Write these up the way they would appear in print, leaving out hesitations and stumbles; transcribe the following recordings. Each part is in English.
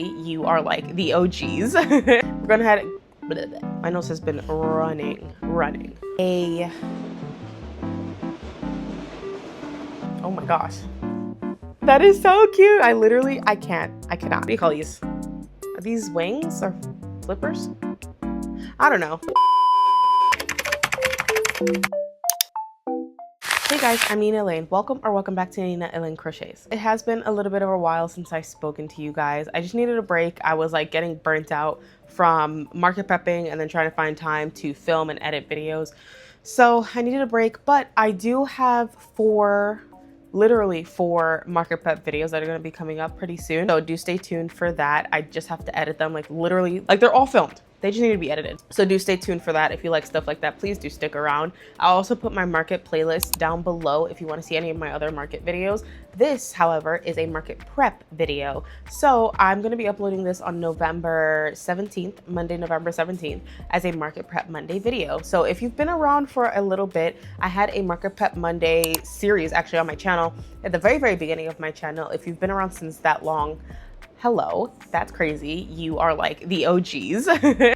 You are like the OGs. We're gonna head. My nose has been running. Oh my gosh. That is so cute. I cannot. What do you call these? Are these wings or flippers? I don't know. Hey guys, I'm Nina Elaine. Welcome back to Nina Elaine Crochets. It has been a little bit of a while since I've spoken to you guys. I just needed a break. I was like getting burnt out from market prepping and then trying to find time to film and edit videos. So I needed a break, but I do have literally four market prep videos that are going to be coming up pretty soon. So do stay tuned for that. I just have to edit them, like literally, like they're all filmed. They just need to be edited. So do stay tuned for that. If you like stuff like that, please do stick around. I'll also put my market playlist down below if you want to see any of my other market videos. This, however, is a market prep video. So I'm going to be uploading this on November 17th, Monday, November 17th, as a market prep Monday video. So if you've been around for a little bit, I had a market prep Monday series actually on my channel at the very, very beginning of my channel. If you've been around since that long, hello, that's crazy. You are like the OGs.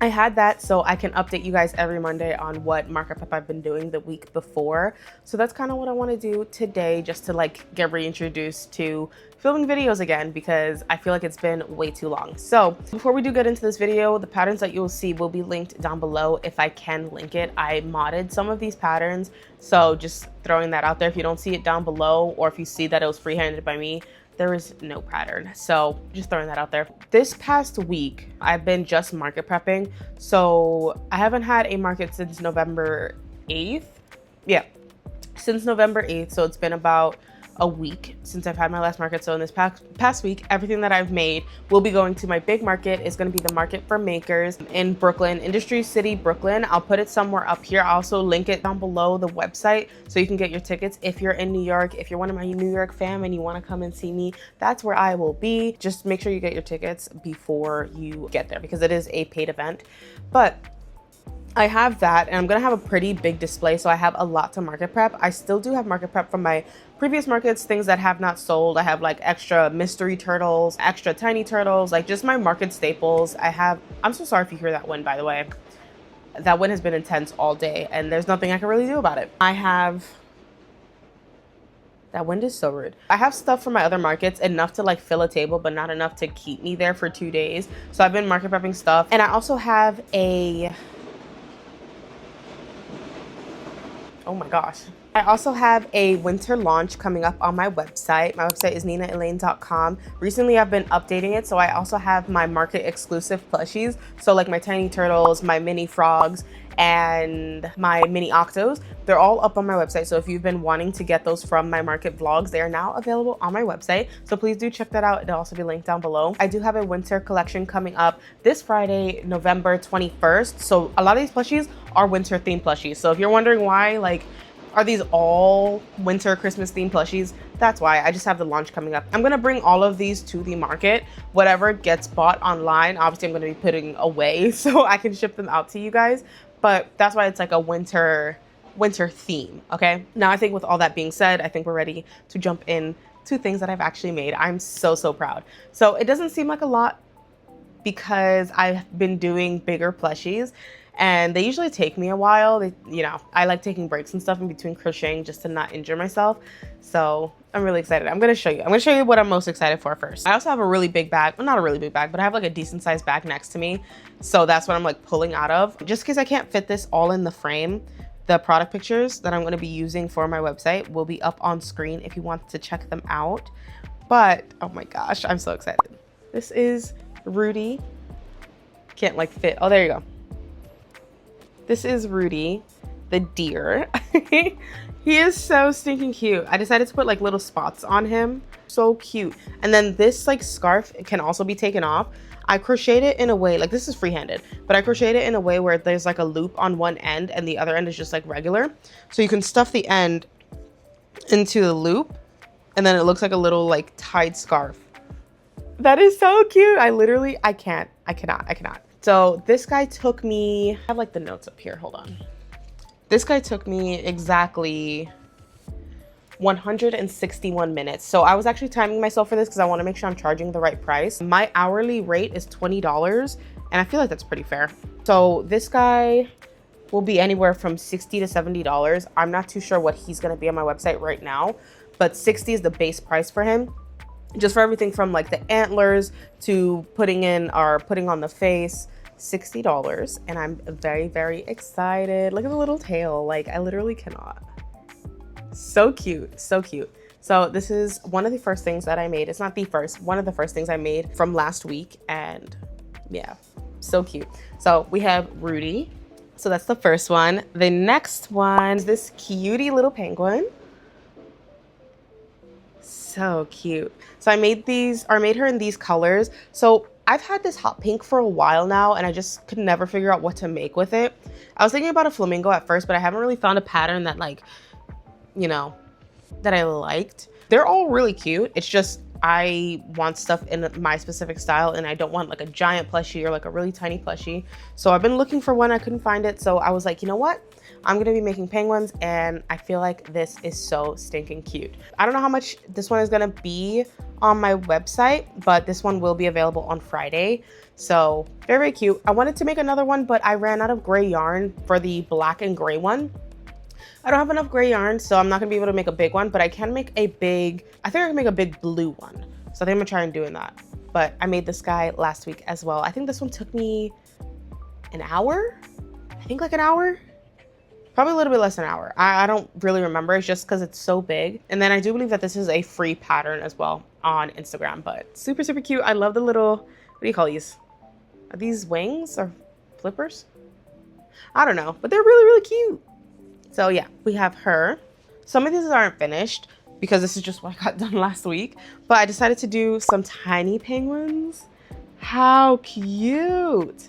I had that so I can update you guys every Monday on what market prep I've been doing the week before. So that's kind of what I want to do today, just to like get reintroduced to filming videos again, because I feel like it's been way too long. So before we do get into this video, the patterns that you'll see will be linked down below if I can link it. I modded some of these patterns, so just throwing that out there. If you don't see it down below, or if you see that it was free-handed by me, there is no pattern. So just throwing that out there. This past week, I've been just market prepping. So I haven't had a market since November 8th. Yeah, since November 8th. So it's been about a week since I've had my last market. So in this past week, everything that I've made will be going to my big market. It's going to be the Market for Makers in Brooklyn, Industry City, Brooklyn. I'll put it somewhere up here. I'll also link it down below the website so you can get your tickets. If you're in New York, if you're one of my New York fam and you want to come and see me, that's where I will be. Just make sure you get your tickets before you get there, because it is a paid event. But I have that, and I'm gonna have a pretty big display, so I have a lot to market prep. I still do have market prep from my previous markets, things that have not sold. I have like extra mystery turtles, extra tiny turtles, like just my market staples. I'm so sorry if you hear that wind, by the way. That wind has been intense all day, and there's nothing I can really do about it. That wind is so rude. I have stuff from my other markets, enough to like fill a table, but not enough to keep me there for 2 days. So I've been market prepping stuff, and I also have oh my gosh. I also have a winter launch coming up on my website. My website is ninaelaine.com. Recently, I've been updating it, so I also have my market exclusive plushies. So like my tiny turtles, my mini frogs, and my mini octos. They're all up on my website. So if you've been wanting to get those from my market vlogs, they are now available on my website. So please do check that out. It'll also be linked down below. I do have a winter collection coming up this Friday, November 21st. So a lot of these plushies are winter themed plushies. So if you're wondering why, like, are these all winter Christmas themed plushies? That's why. I just have the launch coming up. I'm gonna bring all of these to the market. Whatever gets bought online, obviously I'm gonna be putting away so I can ship them out to you guys. But that's why it's like a winter theme, okay? Now I think with all that being said, I think we're ready to jump in to things that I've actually made. I'm so proud. So it doesn't seem like a lot because I've been doing bigger plushies, and they usually take me a while. I like taking breaks and stuff in between crocheting just to not injure myself. So I'm really excited. I'm gonna show you what I'm most excited for first. I also have a really big bag. Well, not a really big bag, but I have like a decent sized bag next to me. So that's what I'm like pulling out of. Just in case I can't fit this all in the frame, the product pictures that I'm gonna be using for my website will be up on screen if you want to check them out. But oh my gosh, I'm so excited. This is Rudy. Can't like fit. Oh, there you go. This is Rudy the deer. He is so stinking cute. I decided to put like little spots on him. So cute. And then this like scarf can also be taken off. I crocheted it in a way, like this is freehanded, but I crocheted it in a way where there's like a loop on one end and the other end is just like regular. So you can stuff the end into the loop and then it looks like a little like tied scarf. That is so cute. I cannot. So this guy took me, I have like the notes up here, hold on. This guy took me exactly 161 minutes. So I was actually timing myself for this because I want to make sure I'm charging the right price. My hourly rate is $20, and I feel like that's pretty fair. So this guy will be anywhere from $60 to $70. I'm not too sure what he's going to be on my website right now, but 60 is the base price for him. Just for everything from like the antlers to putting on the face, $60. And I'm very, very excited. Look at the little tail. Like, I literally cannot. So cute, so cute. So this is one of the first things that I made. It's not the first, one of the first things I made from last week. And yeah, so cute. So we have Rudy. So that's the first one. The next one is this cutie little penguin. So cute. So I made her in these colors. So I've had this hot pink for a while now, and I just could never figure out what to make with it. I was thinking about a flamingo at first, but I haven't really found a pattern that, like, you know, that I liked. They're all really cute. It's just I want stuff in my specific style, and I don't want like a giant plushie or like a really tiny plushie. So I've been looking for one, I couldn't find it. So I was like, you know what? I'm gonna be making penguins, and I feel like this is so stinking cute. I don't know how much this one is gonna be on my website, but this one will be available on Friday. So very, very cute. I wanted to make another one, but I ran out of gray yarn for the black and gray one. I don't have enough gray yarn, so I'm not gonna be able to make a big one, but I can make a big, I think I can make a big blue one. So I think I'm gonna try and doing that. But I made this guy last week as well. I think this one took me an hour. I think like an hour, probably a little bit less than an hour. I don't really remember. It's just because it's so big. And then I do believe that this is a free pattern as well on Instagram, but super, super cute. I love the little, what do you call these? Are these wings or flippers? I don't know, but they're really, really cute. So yeah, we have her. Some of these aren't finished because this is just what I got done last week, but I decided to do some tiny penguins. How cute.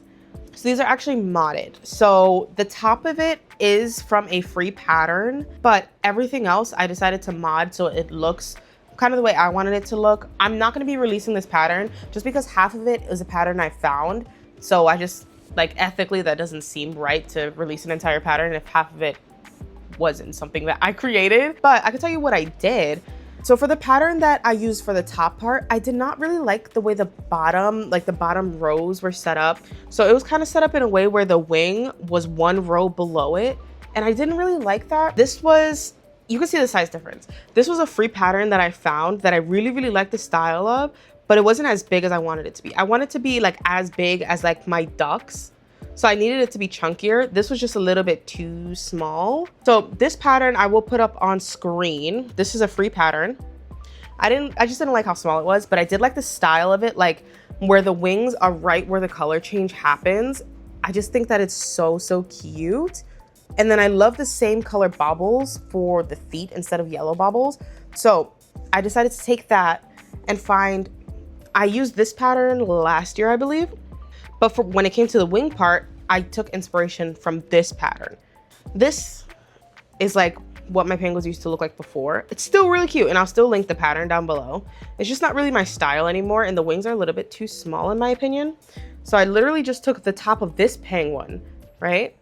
So these are actually modded. So the top of it is from a free pattern, but everything else I decided to mod so it looks kind of the way I wanted it to look. I'm not gonna be releasing this pattern just because half of it is a pattern I found. So I just, like, ethically that doesn't seem right to release an entire pattern if half of it wasn't something that I created. But I can tell you what I did. So for the pattern that I used for the top part, I did not really like the way the bottom, like the bottom rows were set up. So it was kind of set up in a way where the wing was one row below it. And I didn't really like that. This was, you can see the size difference. This was a free pattern that I found that I really, really liked the style of, but it wasn't as big as I wanted it to be. I wanted it to be like as big as like my ducks. So I needed it to be chunkier. This was just a little bit too small. So this pattern I will put up on screen. This is a free pattern. I just didn't like how small it was, but I did like the style of it, like where the wings are right where the color change happens. I just think that it's so, so cute. And then I love the same color bobbles for the feet instead of yellow bobbles. So I decided to take that and I used this pattern last year, I believe. But for when it came to the wing part, I took inspiration from this pattern. This is like what my penguins used to look like before. It's still really cute, and I'll still link the pattern down below. It's just not really my style anymore, and the wings are a little bit too small in my opinion. So I literally just took the top of this penguin, right?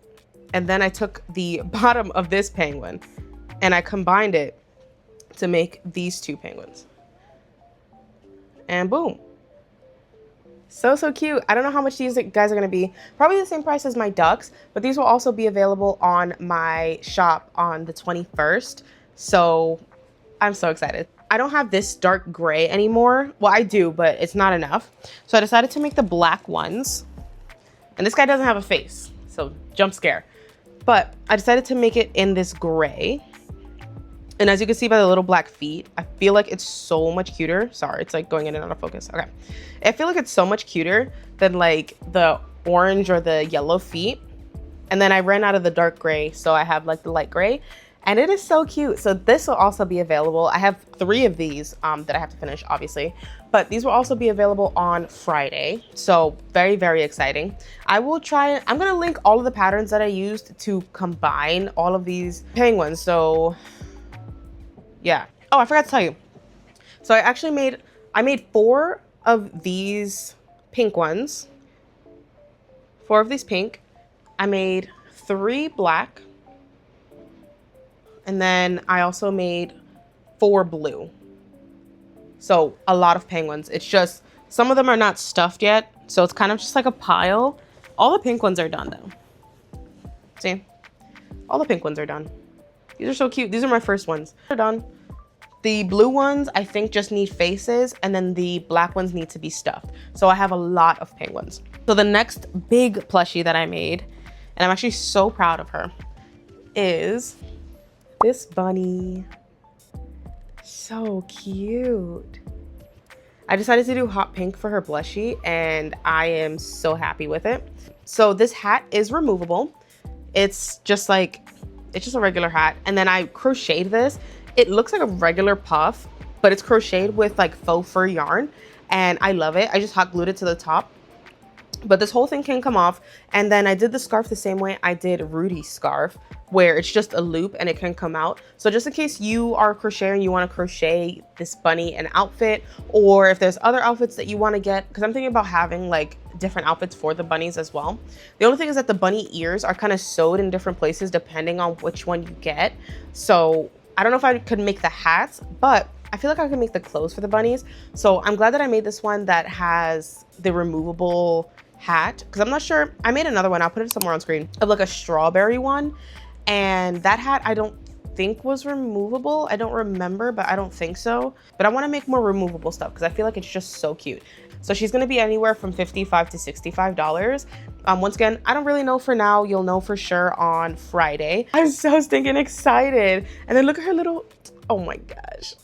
And then I took the bottom of this penguin, and I combined it to make these two penguins. And boom. So, so cute. I don't know how much these guys are going to be. Probably the same price as my ducks, but these will also be available on my shop on the 21st. So I'm so excited. I don't have this dark gray anymore. Well, I do, but it's not enough. So I decided to make the black ones. And this guy doesn't have a face, so jump scare. But I decided to make it in this gray. And as you can see by the little black feet, I feel like it's so much cuter. Sorry, it's like going in and out of focus. Okay. I feel like it's so much cuter than like the orange or the yellow feet. And then I ran out of the dark gray, so I have like the light gray. And it is so cute. So this will also be available. I have 3 of these that I have to finish, obviously. But these will also be available on Friday. So very, very exciting. I will try, I'm going to link all of the patterns that I used to combine all of these penguins. So yeah. Oh, I forgot to tell you. So I made 4 of these pink ones. 4 of these pink. I made 3 black. And then I also made 4 blue. So a lot of penguins. It's just, some of them are not stuffed yet. So it's kind of just like a pile. All the pink ones are done though. See? All the pink ones are done. These are so cute. These are my first ones. They're done. The blue ones, I think, just need faces, and then the black ones need to be stuffed. So I have a lot of penguins. So the next big plushie that I made, and I'm actually so proud of her, is this bunny. So cute. I decided to do hot pink for her blushie, and I am so happy with it. So this hat is removable. It's just a regular hat. And then I crocheted this. It looks like a regular puff, but it's crocheted with like faux fur yarn, and I love it. I just hot glued it to the top, but this whole thing can come off. And then I did the scarf the same way I did Rudy's scarf, where it's just a loop and it can come out. So just in case you are a crocheter and you want to crochet this bunny an outfit, or if there's other outfits that you want to get, because I'm thinking about having like different outfits for the bunnies as well. The only thing is that the bunny ears are kind of sewed in different places depending on which one you get. So I don't know if I could make the hats, but I feel like I can make the clothes for the bunnies. So I'm glad that I made this one that has the removable hat, because I'm not sure. I made another one, I'll put it somewhere on screen, of like a strawberry one. And that hat I don't think was removable. I don't remember, but I don't think so. But I want to make more removable stuff because I feel like it's just so cute. So she's going to be anywhere from $55 to $65. Once again, I don't really know for now. You'll know for sure on Friday. I'm so stinking excited. And then look at her little, oh my gosh.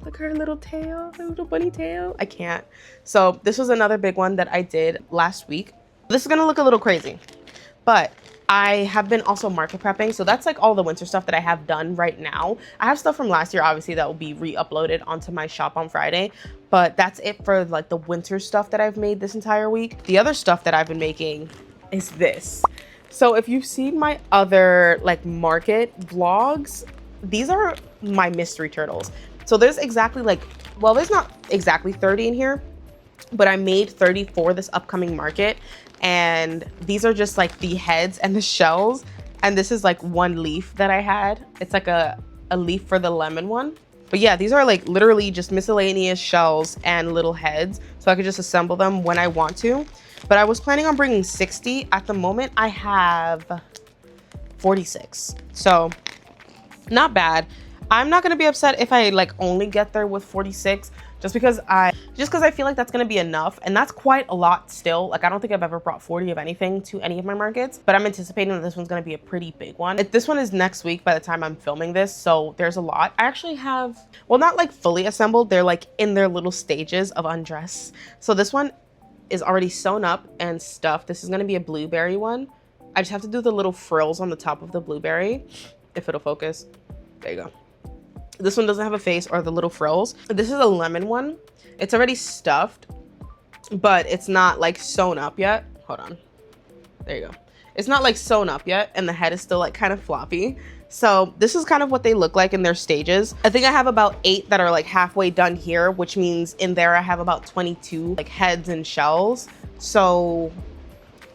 Look at her little tail, her little bunny tail. I can't. So this was another big one that I did last week. This is going to look a little crazy, but I have been also market prepping. So that's like all the winter stuff that I have done right now. I have stuff from last year, obviously, that will be re-uploaded onto my shop on Friday. But that's it for like the winter stuff that I've made this entire week. The other stuff that I've been making is this. So if you've seen my other like market vlogs, these are my mystery turtles. So there's exactly like, well, there's not exactly 30 in here, but I made 30 for this upcoming market. And these are just like the heads and the shells. And this is like one leaf that I had. It's like a leaf for the lemon one. But yeah, these are like literally just miscellaneous shells and little heads. So I could just assemble them when I want to. But I was planning on bringing 60. At the moment, I have 46. So not bad. I'm not going to be upset if I like only get there with 46. Just because I feel like that's gonna be enough, and that's quite a lot still. Like I don't think I've ever brought 40 of anything to any of my markets, but I'm anticipating that this one's gonna be a pretty big one. This one is next week by the time I'm filming this, so there's a lot. I actually have, well, not like fully assembled, they're like in their little stages of undress. So this one is already sewn up and stuffed. This is gonna be a blueberry one. I just have to do the little frills on the top of the blueberry, if it'll focus. There you go. This one doesn't have a face or the little frills. This is a lemon one. It's already stuffed, but it's not like sewn up yet. Hold on. There you go. It's not like sewn up yet, and the head is still like kind of floppy. So this is kind of what they look like in their stages. I think I have about 8 that are like halfway done here, which means in there I have about 22 like heads and shells. So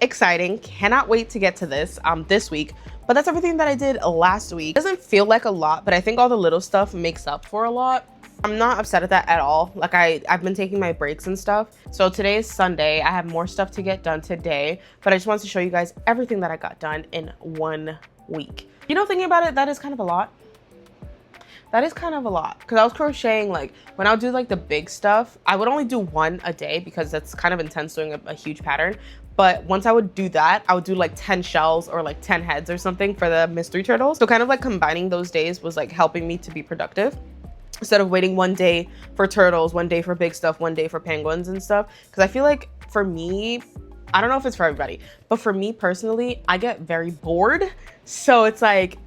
exciting. Cannot wait to get to this this week. But that's everything that I did last week. It doesn't feel like a lot, but I think all the little stuff makes up for a lot. I'm not upset at that at all. Like I've been taking my breaks and stuff. So today is Sunday. I have more stuff to get done today, but I just wanted to show you guys everything that I got done in 1 week. You know, thinking about it, that is kind of a lot. That is kind of a lot, because I was crocheting, like when I would do like the big stuff, I would only do 1 a day because that's kind of intense doing a huge pattern. But once I would do that, I would do like 10 shells or like 10 heads or something for the mystery turtles. So kind of like combining those days was like helping me to be productive, instead of waiting 1 day for turtles, 1 day for big stuff, 1 day for penguins and stuff. Because I feel like for me, I don't know if it's for everybody, but for me personally, I get very bored. So it's like,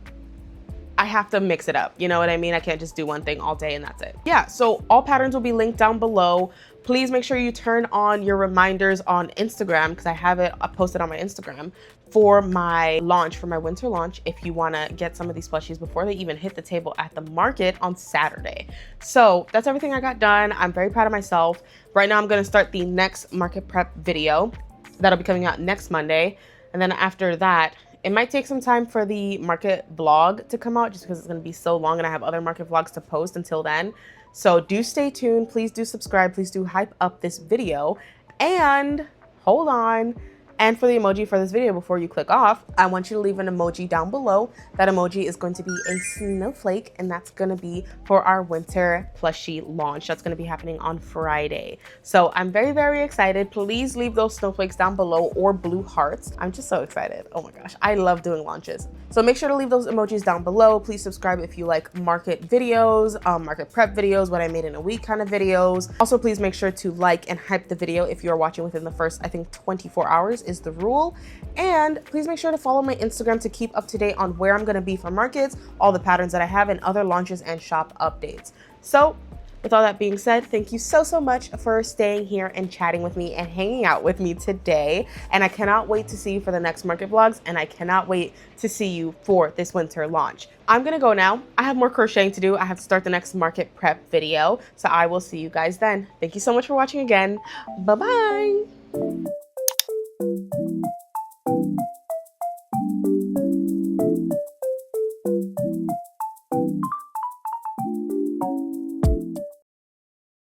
I have to mix it up. You know what I mean? I can't just do one thing all day and that's it. Yeah, so all patterns will be linked down below. Please make sure you turn on your reminders on Instagram, because I have it posted on my Instagram for my launch, for my winter launch, if you wanna get some of these plushies before they even hit the table at the market on Saturday. So that's everything I got done. I'm very proud of myself. Right now I'm gonna start the next market prep video that'll be coming out next Monday. And then after that, It might take some time for the market vlog to come out just because it's going to be so long and I have other market vlogs to post until then. So do stay tuned. Please do subscribe. Please do hype up this video. And hold on. And for the emoji for this video, before you click off, I want you to leave an emoji down below. That emoji is going to be a snowflake, and that's going to be for our winter plushie launch. That's going to be happening on Friday. So I'm very, very excited. Please leave those snowflakes down below or blue hearts. I'm just so excited. Oh my gosh, I love doing launches. So make sure to leave those emojis down below. Please subscribe if you like market videos, market prep videos, what I made in a week kind of videos. Also, please make sure to like and hype the video if you're watching within the first, I think 24 hours is the rule. And please make sure to follow my Instagram to keep up to date on where I'm going to be for markets, all the patterns that I have, and other launches and shop updates. So with all that being said, thank you so, so much for staying here and chatting with me and hanging out with me today. And I cannot wait to see you for the next market vlogs, and I cannot wait to see you for this winter launch. I'm gonna go now. I have more crocheting to do. I have to start the next market prep video. So I will see you guys then. Thank you so much for watching again. Bye-bye.